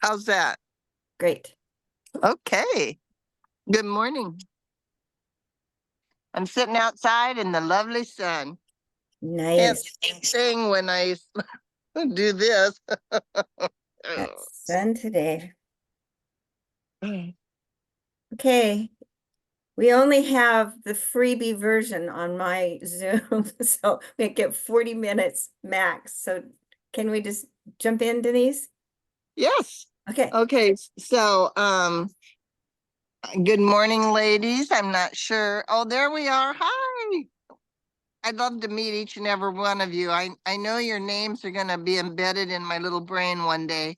How's that? Great. Okay. Good morning. I'm sitting outside in the lovely sun. Can't Nice. sing when I do this. That's sun today. Okay. We only have the freebie version on my Zoom, so we get 40 minutes max. So can we just jump in, Denise? Yes. Okay. Okay. So, good morning, ladies. I'm not sure. Oh, there we are. Hi. I'd love to meet each and every one of you. I know your names are going to be embedded in my little brain one day,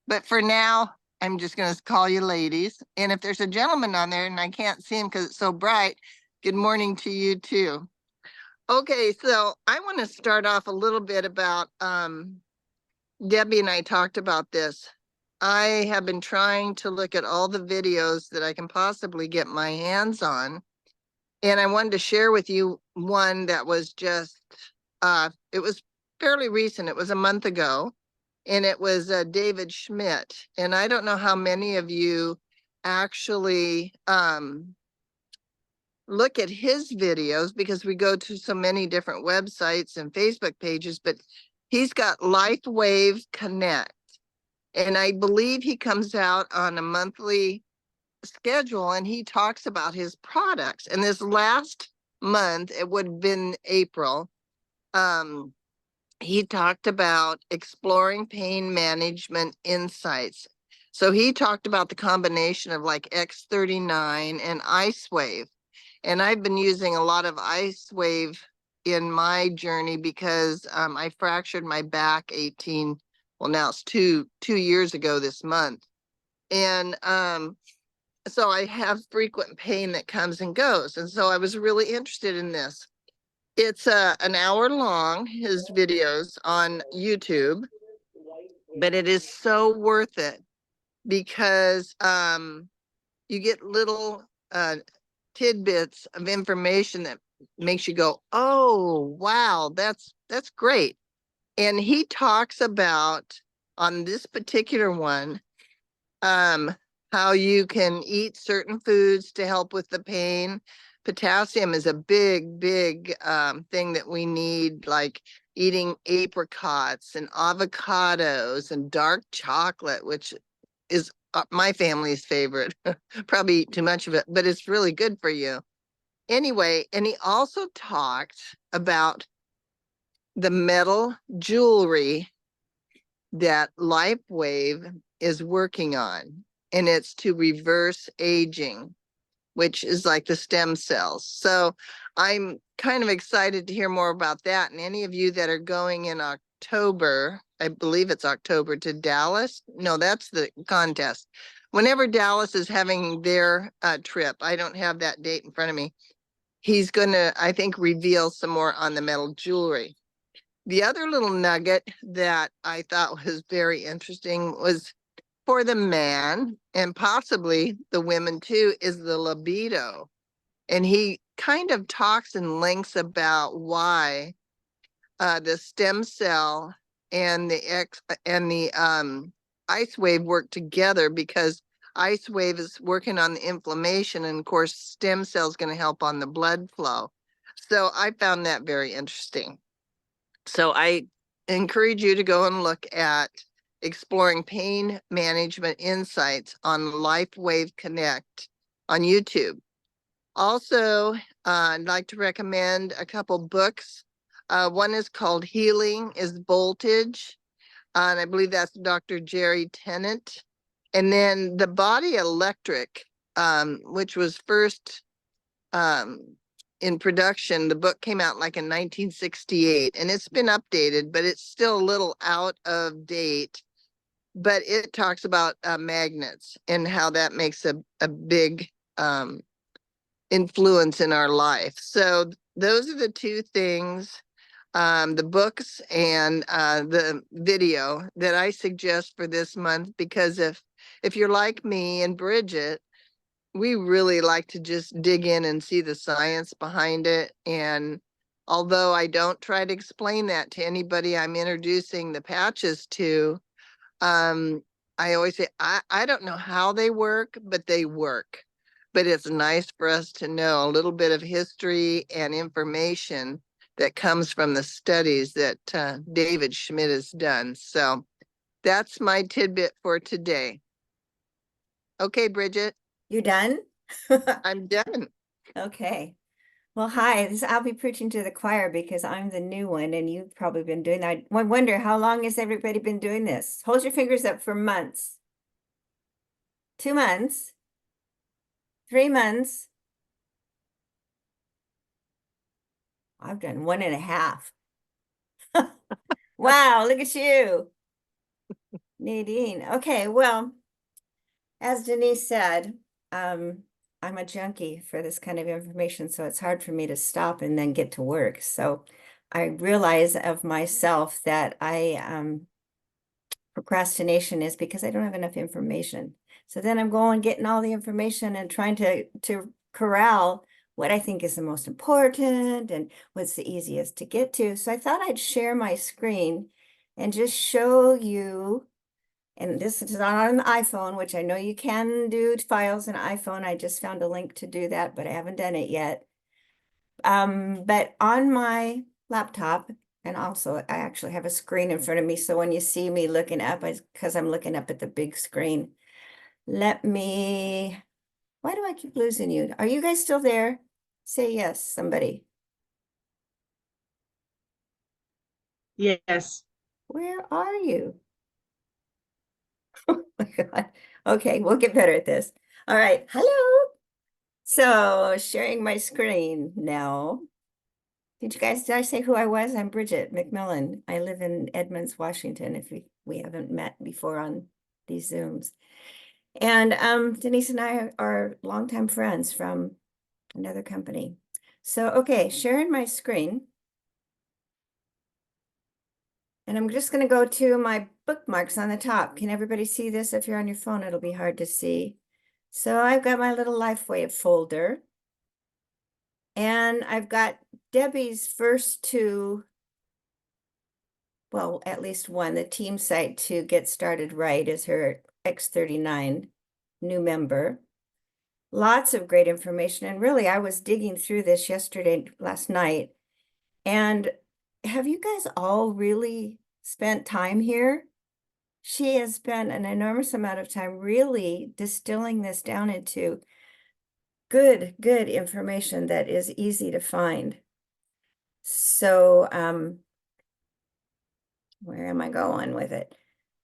but for now, I'm just going to call you ladies. And if there's a gentleman on there and I can't see him because it's so bright, good morning to you too. Okay, so I want to start off a little bit about Debbie and I talked about this. I have been trying to look at all the videos that I can possibly get my hands on. And I wanted to share with you one that was just, it was fairly recent. It was a month ago. And it was David Schmidt. And I don't know how many of you actually look at his videos because we go to so many different websites and Facebook pages, but he's got LifeWave Connect. And I believe he comes out on a monthly schedule and he talks about his products. And this last month, it would have been April, he talked about exploring pain management insights. So he talked about the combination of like X39 and IceWave. And I've been using a lot of IceWave in my journey because I fractured my back 18, well, now it's two years ago this month. And so I have frequent pain that comes and goes. And so I was really interested in this. It's an hour long, his videos on YouTube, but it is so worth it because you get little tidbits of information that makes you go, oh, wow, that's great. And he talks about on this particular one, how you can eat certain foods to help with the pain. Potassium is a big thing that we need, like eating apricots and avocados and dark chocolate, which is my family's favorite. Probably eat too much of it, but it's really good for you. Anyway, and he also talked about the metal jewelry that LifeWave is working on, and it's to reverse aging, which is like the stem cells. So I'm kind of excited to hear more about that. And any of you that are going in October, I believe it's October, to Dallas. No, that's the contest. Whenever Dallas is having their trip, I don't have that date in front of me. He's going to, I think, reveal some more on the metal jewelry. The other little nugget that I thought was very interesting was for the man and possibly the women too, is the libido. And he kind of talks in lengths about why the stem cell and the IceWave work together, because IceWave is working on the inflammation, and of course stem cells going to help on the blood flow. So I found that very interesting. So I encourage you to go and look at exploring pain management insights on LifeWave Connect on YouTube. Also, I'd like to recommend a couple books. One is called Healing is Voltage, and I believe that's Dr. Jerry Tennant. And then The Body Electric, which was first in production. The book came out like in 1968, and it's been updated, but it's still a little out of date. But it talks about magnets and how that makes a big influence in our life. So those are the two things, the books and the video, that I suggest for this month, because if you're like me and Bridget, we really like to just dig in and see the science behind it. And although I don't try to explain that to anybody I'm introducing the patches to, I always say, I don't know how they work, but they work. But it's nice for us to know a little bit of history and information that comes from the studies that David Schmidt has done. So that's my tidbit for today. Okay, Bridget, You done? I'm done. Okay. Well, hi, I'll be preaching to the choir because I'm the new one and you've probably been doing that. I wonder how long has everybody been doing this? Hold your fingers up for months. 2 months, 3 months. I've done 1.5. Wow, look at you, Nadine. Okay, well, as Denise said, I'm a junkie for this kind of information, so it's hard for me to stop and then get to work. So I realize of myself that procrastination is because I don't have enough information. So then I'm going getting all the information and trying to corral what I think is the most important and what's the easiest to get to. So I thought I'd share my screen and just show you, and this is on the iPhone, which I know you can do files in iPhone. I just found a link to do that, but I haven't done it yet. But on my laptop, and also I actually have a screen in front of me. So when you see me looking up, because I'm looking up at the big screen. Why do I keep losing you? Are you guys still there? Say yes, somebody. Yes. Where are you? Oh my God. Okay, we'll get better at this. All right, hello. So sharing my screen now. Did I say who I was? I'm Bridget McMillan. I live in Edmonds, Washington, if we haven't met before on these Zooms. And Denise and I are longtime friends from another company. So, okay, sharing my screen. And I'm just going to go to my bookmarks on the top. Can everybody see this? If you're on your phone, it'll be hard to see. So I've got my little LifeWave folder. And I've got Debbie's first two, well, at least one, the team site to get started right is her X39 new member. Lots of great information. And really, I was digging through this last night. And have you guys all really spent time here? She has spent an enormous amount of time really distilling this down into good information that is easy to find. So, where am I going with it?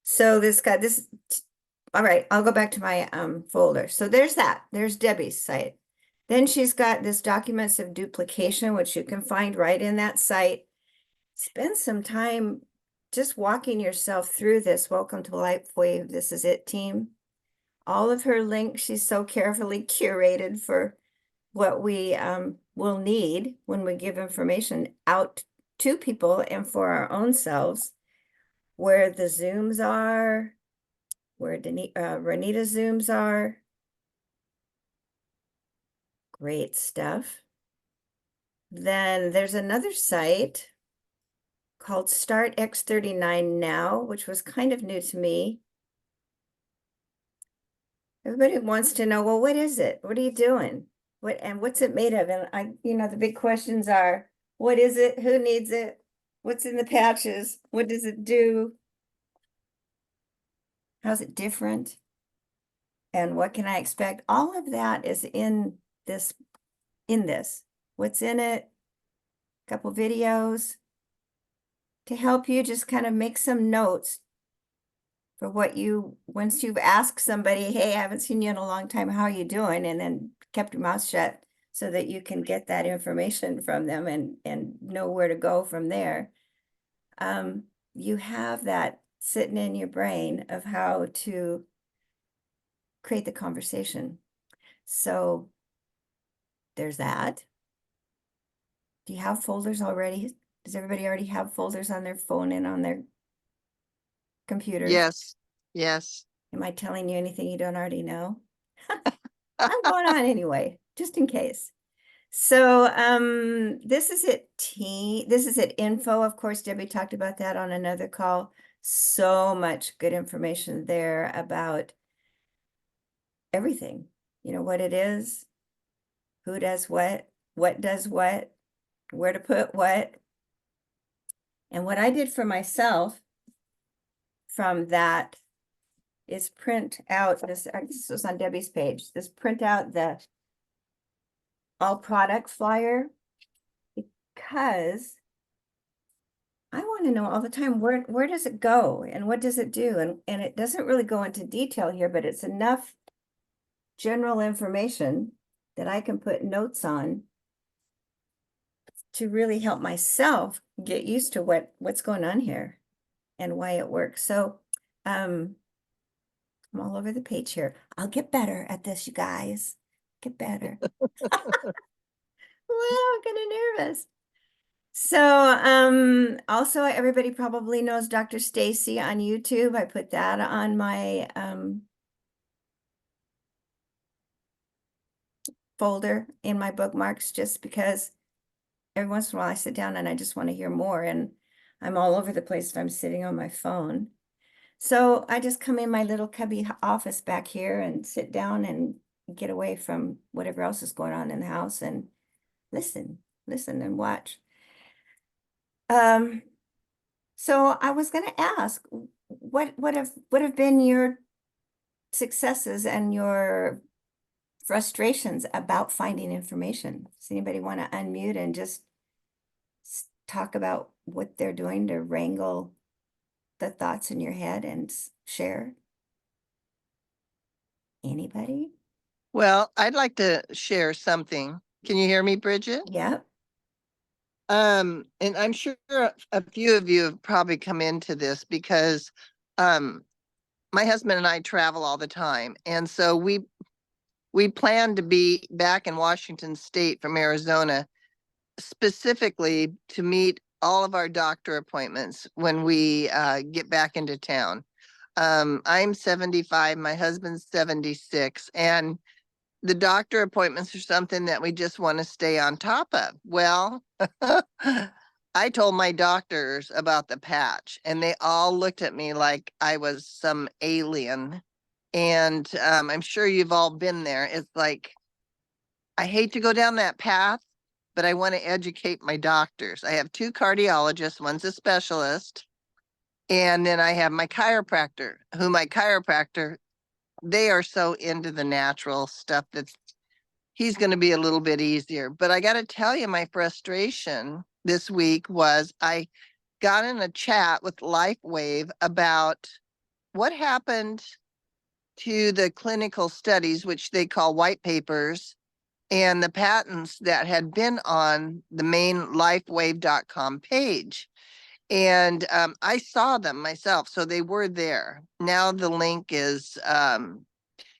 So all right, I'll go back to my folder. So there's Debbie's site. Then she's got this documents of duplication, which you can find right in that site. Spend some time just walking yourself through this. Welcome to LifeWave. This is it, team. All of her links, she's so carefully curated for what we will need when we give information out to people and for our own selves, where the Zooms are, where Renita's Zooms are. Great stuff. Then there's another site called Start X39 Now, which was kind of new to me. Everybody wants to know, well, what is it? What are you doing? What's it made of? And the big questions are, what is it? Who needs it? What's in the patches? What does it do? How's it different? And what can I expect? All of that is in this. What's in it? A couple videos to help you just kind of make some notes for once you've asked somebody, hey, I haven't seen you in a long time, how are you doing? And then kept your mouth shut so that you can get that information from them and know where to go from there. You have that sitting in your brain of how to create the conversation. So there's that. Do you have folders already? Does everybody already have folders on their phone and on their computers? Yes. Am I telling you anything you don't already know? I'm going on anyway, just in case. So this is it info. Of course, Debbie talked about that on another call. so much good information there about everything, what it is, who does what does what, where to put what. And what I did for myself from that is print out this was on Debbie's page, print out the all product flyer, because I want to know all the time, where does it go and what does it do? And it doesn't really go into detail here, but it's enough general information that I can put notes on to really help myself get used to what's going on here and why it works. So I'm all over the page here. I'll get better at this, you guys. Get better. Well, I'm kind of nervous. So also everybody probably knows Dr. Stacy on YouTube. I put that on my folder in my bookmarks, just because every once in a while I sit down and I just want to hear more, and I'm all over the place if I'm sitting on my phone. So I just come in my little cubby office back here and sit down and get away from whatever else is going on in the house and listen and watch. So I was going to ask, what have been your successes and your frustrations about finding information? Does anybody want to unmute and just talk about what they're doing to wrangle the thoughts in your head and share? Anybody? Well, I'd like to share something. Can you hear me, Bridget? Yep. And I'm sure a few of you have probably come into this because my husband and I travel all the time. And so we plan to be back in Washington State from Arizona, specifically to meet all of our doctor appointments when we get back into town. I'm 75, my husband's 76, and the doctor appointments are something that we just want to stay on top of. Well, I told my doctors about the patch, and they all looked at me like I was some alien. And I'm sure you've all been there. It's like, I hate to go down that path, but I want to educate my doctors. I have two cardiologists, one's a specialist, and then I have my chiropractor, they are so into the natural stuff that he's going to be a little bit easier. But I got to tell you, my frustration this week was I got in a chat with LifeWave about what happened to the clinical studies, which they call white papers, and the patents that had been on the main lifewave.com page. And I saw them myself, so they were there. Now the link is,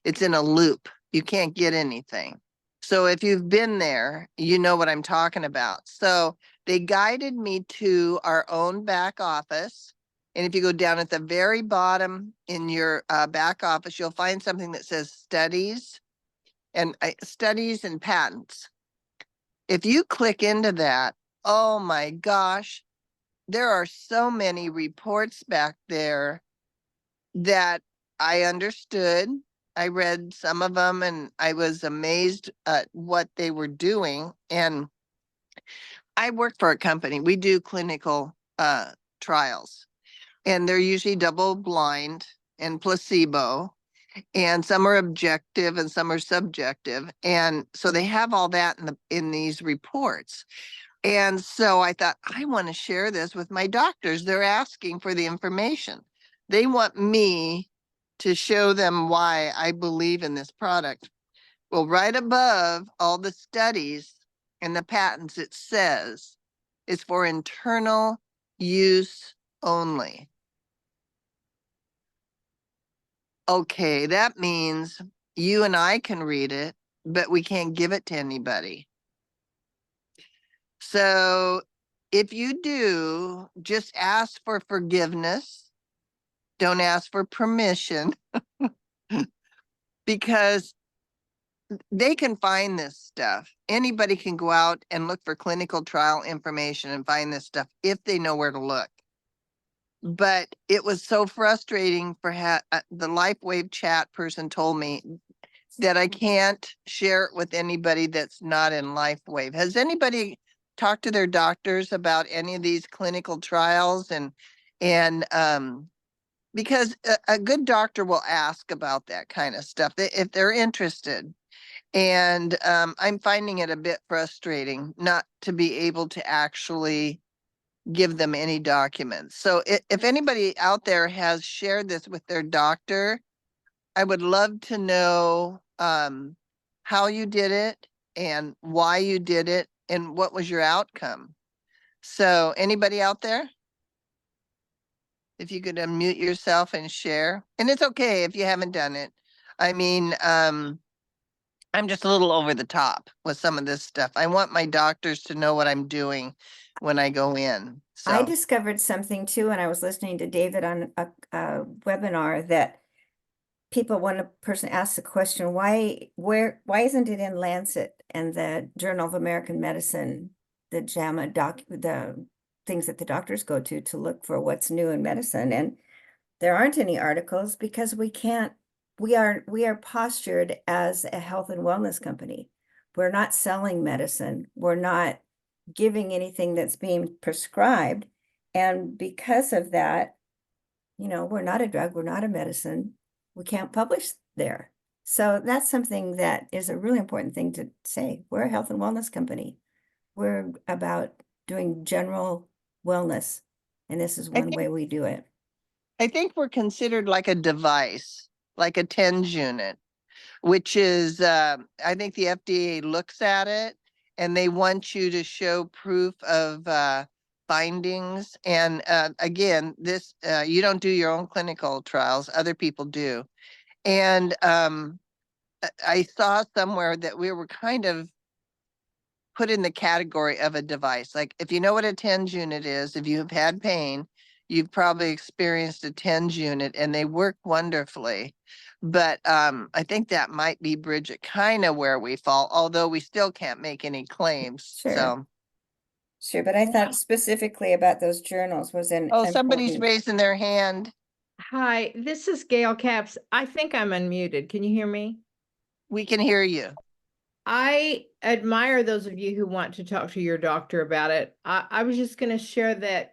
it's in a loop. You can't get anything. So if you've been there, you know what I'm talking about. So they guided me to our own back office. And if you go down at the very bottom in your back office, you'll find something that says studies and patents. If you click into that, oh my gosh, there are so many reports back there that I understood. I read some of them and I was amazed at what they were doing. And I work for a company. We do clinical trials, and they're usually double blind and placebo. And some are objective and some are subjective. And so they have all that in these reports. And so I thought, I want to share this with my doctors. They're asking for the information. They want me to show them why I believe in this product. Well, right above all the studies and the patents, it says it's for internal use only. Okay, that means you and I can read it, but we can't give it to anybody. So if you do, just ask for forgiveness. Don't ask for permission because they can find this stuff. Anybody can go out and look for clinical trial information and find this stuff if they know where to look. but it was so frustrating for the LifeWave chat person told me that I can't share it with anybody that's not in LifeWave. Has anybody talked to their doctors about any of these clinical trials? And because a good doctor will ask about that kind of stuff if they're interested. And I'm finding it a bit frustrating not to be able to actually give them any documents. So if anybody out there has shared this with their doctor, I would love to know how you did it and why you did it and what was your outcome. So anybody out there? If you could unmute yourself and share, and it's okay if you haven't done it. I mean, I'm just a little over the top with some of this stuff. I want my doctors to know what I'm doing when I go in. I So discovered something too, and I was listening to David on a webinar that one person asked the question, why isn't it in Lancet and the Journal of American Medicine, the JAMA the things that the doctors go to look for what's new in medicine? And there aren't any articles because we are postured as a health and wellness company. We're not selling medicine. We're not giving anything that's being prescribed. And because of that, we're not a drug, we're not a medicine. We can't publish there. So that's something that is a really important thing to say. We're a health and wellness company. We're about doing general wellness. And this is one way we do it. I think we're considered like a device, like a TENS unit, which is, I think the FDA looks at it and they want you to show proof of findings. And again, this, you don't do your own clinical trials, other people do. And I saw somewhere that we were kind of put in the category of a device. Like if you know what a TENS unit is, if you've had pain, you've probably experienced a TENS unit and they work wonderfully. But I think that might be, Bridget, kind of where we fall, although we still can't make any claims. Sure. So, but I thought specifically about those journals was oh, somebody's raising their hand. Hi, this is Gail Capps. I think I'm unmuted. Can you hear me? We can hear you. I admire those of you who want to talk to your doctor about it. I was just going to share that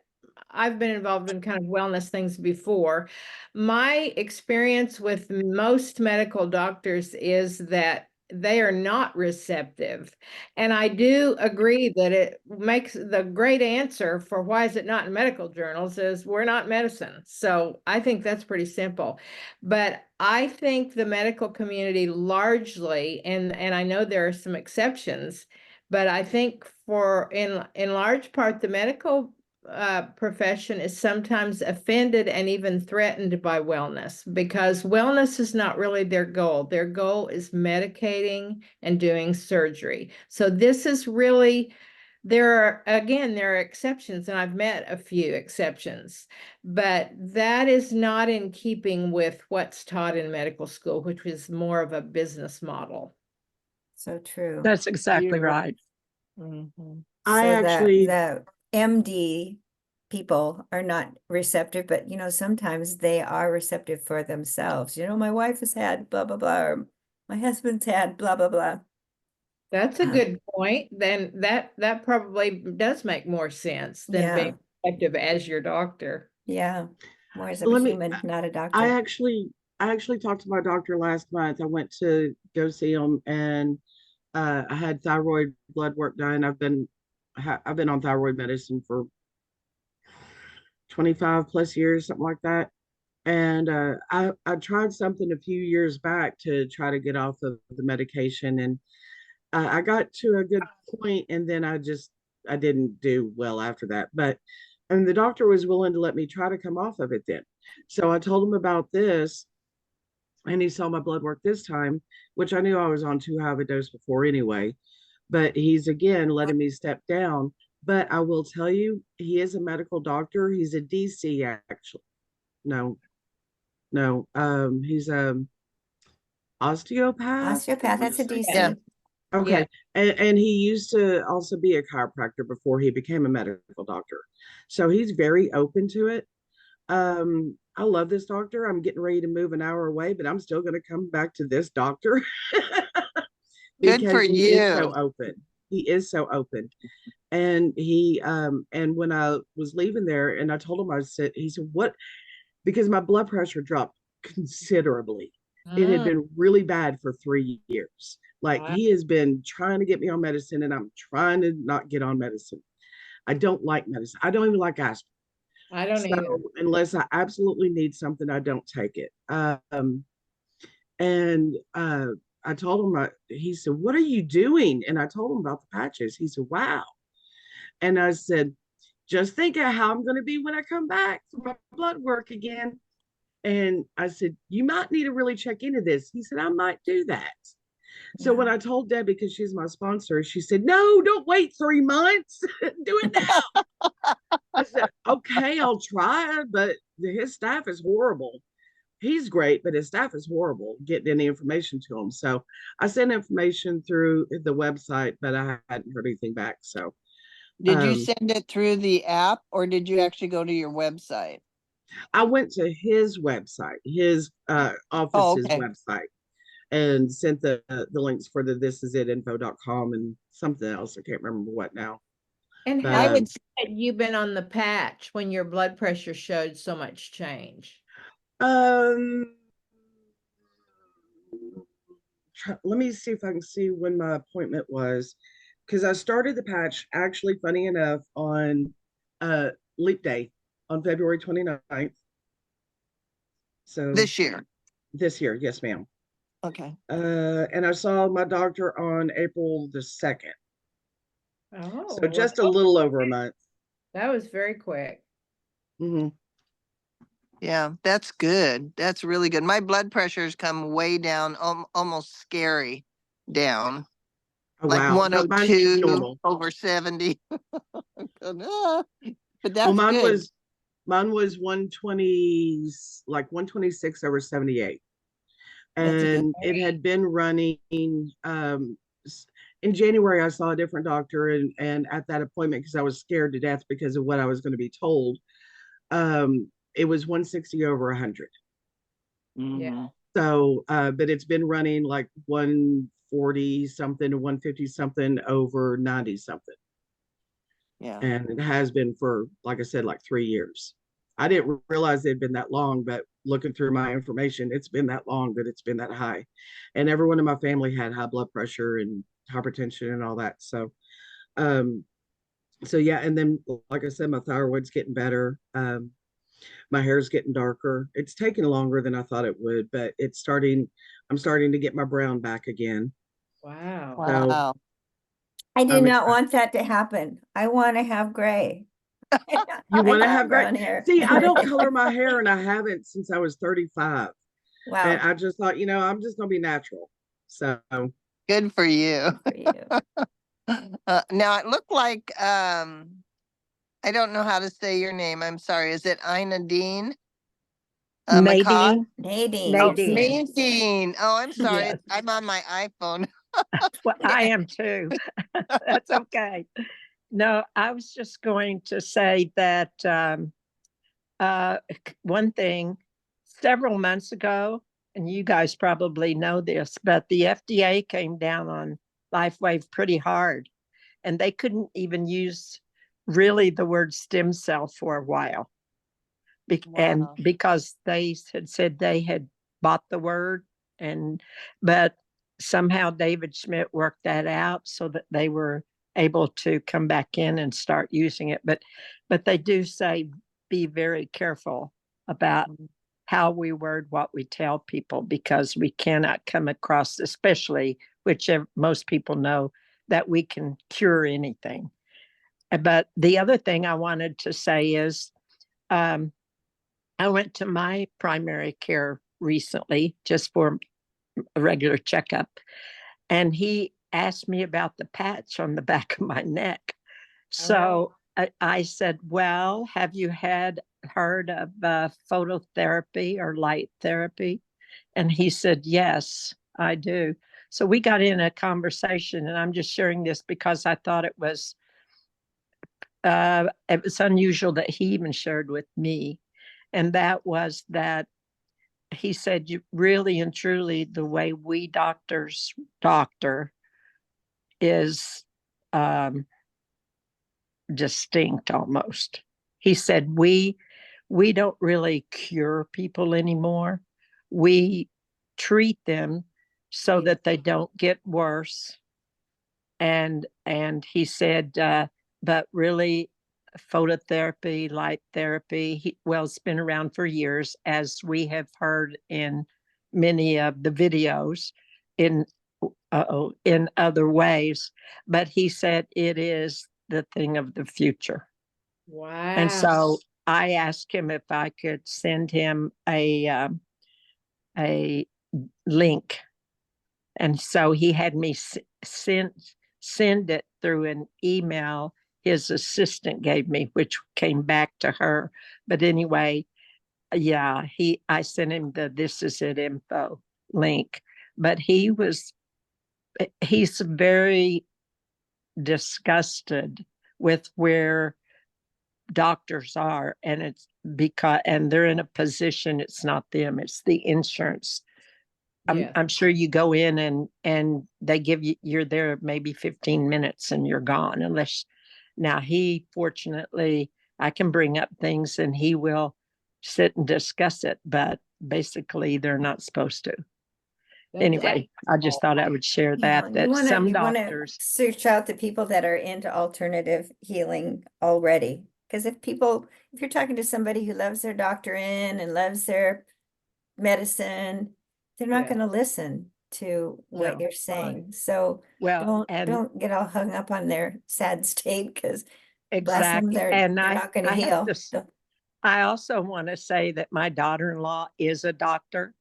I've been involved in kind of wellness things before. My experience with most medical doctors is that they are not receptive. And I do agree that it makes the great answer for why is it not in medical journals is we're not medicine. So I think that's pretty simple. But I think the medical community largely, and I know there are some exceptions, but I think in large part, the medical profession is sometimes offended and even threatened by wellness because wellness is not really their goal. Their goal is medicating and doing surgery. So this is really, there are exceptions, and I've met a few exceptions, but that is not in keeping with what's taught in medical school, which is more of a business model. So true. That's exactly right. Mhm. I So actually, the MD people are not receptive, but sometimes they are receptive for themselves. My wife has had blah, blah, blah, or my husband's had blah, blah, blah. That's a good point. Then that probably does make more sense than being effective as your doctor. Yeah. More as a Let me- human, not a I doctor. actually talked to my doctor last month. I went to go see him, and I had thyroid blood work done. I've been on thyroid medicine for 25 plus years, something like that. And I tried something a few years back to try to get off of the medication, and I got to a good point, and then I didn't do well after that. But and the doctor was willing to let me try to come off of it then. So I told him about this, and he saw my blood work this time, which I knew I was on too high of a dose before anyway. But he's again letting me step down. But I will tell you, he is a medical doctor. He's a DC actually. No, he's a osteopath. Osteopath, that's a DC. Yeah. Okay. And he used to also be a chiropractor before he became a medical doctor. So he's very open to it. I love this doctor. I'm getting ready to move an hour away, but I'm still going to come back to this doctor Good for because he is so you. open. He is so open. And and when I was leaving there and I told him, he said, what? Because my blood pressure dropped considerably. It had been really bad for 3 years. Like Wow. he has been trying to get me on medicine and I'm trying to not get on medicine. I don't like medicine. I don't even like aspirin. I don't So either. unless I absolutely need something, I don't take it. And I told him, he said, what are you doing? And I told him about the patches. He said, wow. And I said, just think of how I'm going to be when I come back for my blood work again. And I said, you might need to really check into this. He said, I might do that. So when I told Debbie, because she's my sponsor, she said, no, don't wait 3 months. Do it now. I said, okay, I'll try, but his staff is horrible. He's great, but his staff is horrible getting any information to him. So I sent information through the website, but I hadn't heard anything back. So Did you send it through the app or did you actually go to your website? I went to his website, his Oh, office's okay. website, and sent the links for the thisitifo.com and something else. I can't remember what now. And But how I long would, had you been on the patch when your blood pressure showed so much change? um let me see if I can see when my appointment was, because I started the patch actually, funny enough, on leap day on February 29th. So this year. this year, yes, ma'am. Okay. And I saw my doctor on April the 2nd. Oh, So just a little over a month. that was very quick. Mm-hmm. Yeah, that's good. That's really good. My blood pressure's come way down, almost scary down. Oh, Like wow. No, mine's 102 normal. over 70. Ah, but Well, that's good. mine was 120, like 126 over 78. That's good. And it had been running in January. I saw a different doctor, and at that appointment, because I was scared to death because of what I was going to be told, it was 160 over 100. Yeah. Mhm. So but it's been running like 140 something to 150 something over 90 something. Yeah. And it has been for, like I said, like 3 years. I didn't realize it had been that long, but looking through my information, it's been that long that it's been that high. And everyone in my family had high blood pressure and hypertension and all that. Um, so yeah, and then like I said, my thyroid's getting better. My hair's getting darker. It's taking longer than I thought it would, but I'm starting to get my brown back again. Wow. So Wow. I do I'm not excited. want that to happen. I want to have gray. You I want to have gray? brown hair. See, I don't color my hair and I haven't since I was 35. And Wow, I just thought, I'm just gonna be natural. So Good for you. for you. Now it looked like I don't know how to say your name. I'm sorry. Is it Ina Dean? McCaw? Nadine. Oh, Yes. Nadine. Nadine. Oh, I'm sorry. Yes. I'm on my iPhone. Well, I am too. That's okay. No, I was just going to say that one thing several months ago, and you guys probably know this, but the FDA came down on LifeWave pretty hard, and they couldn't even use really the word stem cell for a while. And Wow. because they had said they had bought the word, but somehow David Schmidt worked that out so that they were able to come back in and start using it. But they do say be very careful about how we word what we tell people, because we cannot come across, especially which most people know, that we can cure anything. But the other thing I wanted to say is I went to my primary care recently just for a regular checkup, and he asked me about the patch on the back of my neck. So I said, well, have you heard of phototherapy or light therapy? And he said, yes, I do. So we got in a conversation, and I'm just sharing this because I thought it was unusual that he even shared with me. And that was that he said, you really and truly, the way we doctors doctor is distinct almost. He said, we don't really cure people anymore. We treat them so that they don't get worse. And he said, but really phototherapy, light therapy, well, it's been around for years, as we have heard in many of the videos in other ways. But he said it is the thing of the future. Wow. And so I asked him if I could send him a link. And so he had me send it through an email his assistant gave me, which came back to her. But anyway, yeah, I sent him the This Is It info link. But he's very disgusted with where doctors are, and it's and they're in a position, it's not them, it's the insurance. Yes. I'm sure you go in and they give you're there maybe 15 minutes and you're gone, unless now fortunately, I can bring up things and he will sit and discuss it, but basically they're not supposed to. Anyway, I just thought I would share Yeah, that some you wanna doctors, search out the people that are into alternative healing already. Because if you're talking to somebody who loves their doctor and loves their medicine, they're not Yeah. going to listen to what No. you're saying. So well, and don't get all hung up on their sad state, because bless them, exactly. they're And not going to I have heal. to, I also want to say that my daughter-in-law is a doctor.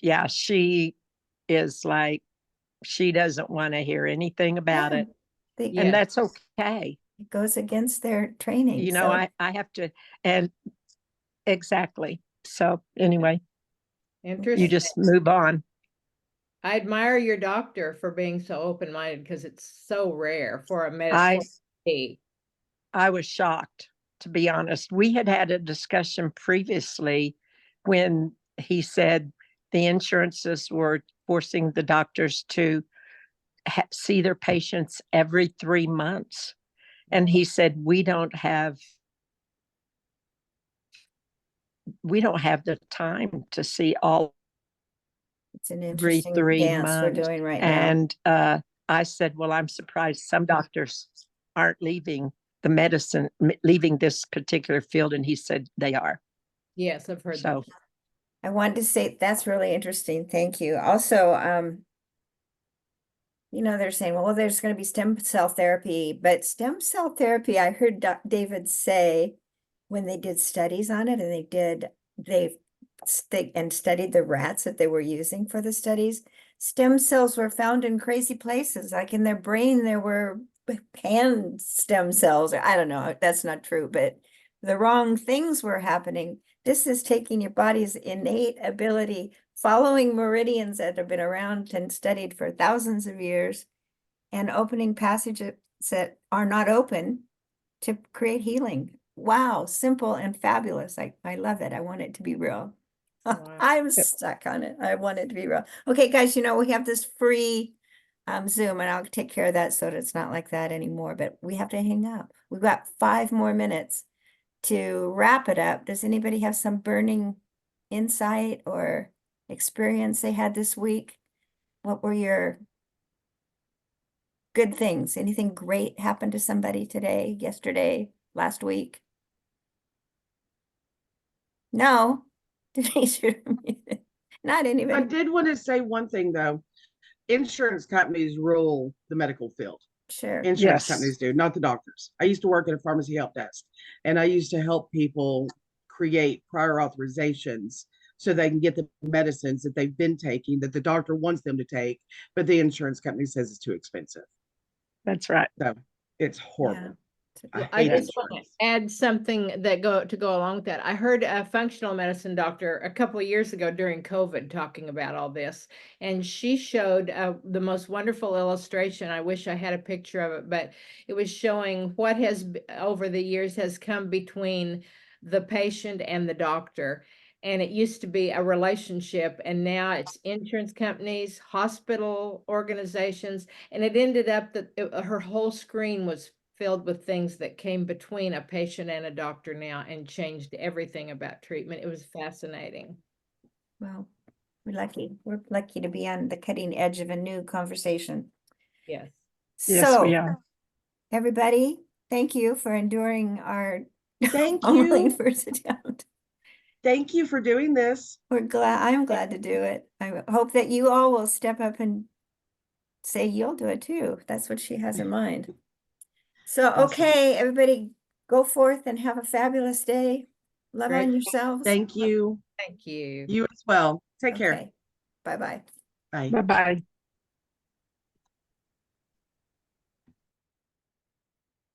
Yeah, she is like, she doesn't want to hear anything about Yeah, it. they- And that's okay. it goes against their training. You know, So I have to, and exactly. So anyway, you Interesting. just move on. I admire your doctor for being so open-minded, because it's so rare for a I medicine. was shocked, to be honest. We had a discussion previously when he said the insurances were forcing the doctors to see their patients every 3 months. And he said, we don't have the time to see all it's an every interesting 3 dance we're months. doing right now. And I said, well, I'm surprised some doctors aren't leaving this particular field. And he said they are. Yes, I've heard that. So I wanted to say that's really interesting. Thank you. Also, they're saying, well, there's going to be stem cell therapy, but stem cell therapy, I heard David say when they did studies on it, and they studied the rats that they were using for the studies, stem cells were found in crazy places, like in their brain, there were pan stem cells. I don't know, that's not true, but the wrong things were happening. This is taking your body's innate ability, following meridians that have been around and studied for thousands of years, and opening passages that are not open to create healing. Wow, simple and fabulous. I love it. I want it to be real. Wow. I'm stuck on it. I want it to be real. Okay, guys, we have this free Zoom, and I'll take care of that so that it's not like that anymore, but we have to hang up. We've got 5 more minutes to wrap it up. Does anybody have some burning insight or experience they had this week? What were your good things? Anything great happened to somebody today, yesterday, last week? No. Denise, you're muted. Not I anybody. did want to say one thing though. Insurance companies rule the medical field. Sure. Insurance Yes. companies do, not the doctors. I used to work at a pharmacy help desk, and I used to help people create prior authorizations so they can get the medicines that they've been taking that the doctor wants them to take, but the insurance company says it's too expensive. That's right. So it's horrible. Well, I I hate just want insurance. to add something that go along with that. I heard a functional medicine doctor a couple of years ago during COVID talking about all this, and she showed the most wonderful illustration. I wish I had a picture of it, but it was showing what has over the years has come between the patient and the doctor. And it used to be a relationship, and now it's insurance companies, hospital organizations, and it ended up that her whole screen was filled with things that came between a patient and a doctor now and changed everything about treatment. It was fascinating. Well, we're lucky. We're lucky to be on the cutting edge of a new conversation. Yes. Yes, we So, are. everybody, thank you for enduring our Thank online you. first attempt. Thank you for doing this. I'm glad to do it. I hope that you all will step up and say you'll do it too. That's what she has in mind. So, Awesome. okay, everybody, go forth and have a fabulous day. Love Great. on yourselves. Thank you. Thank you. You as well. Take care. Okay, bye-bye. Bye. Bye-bye.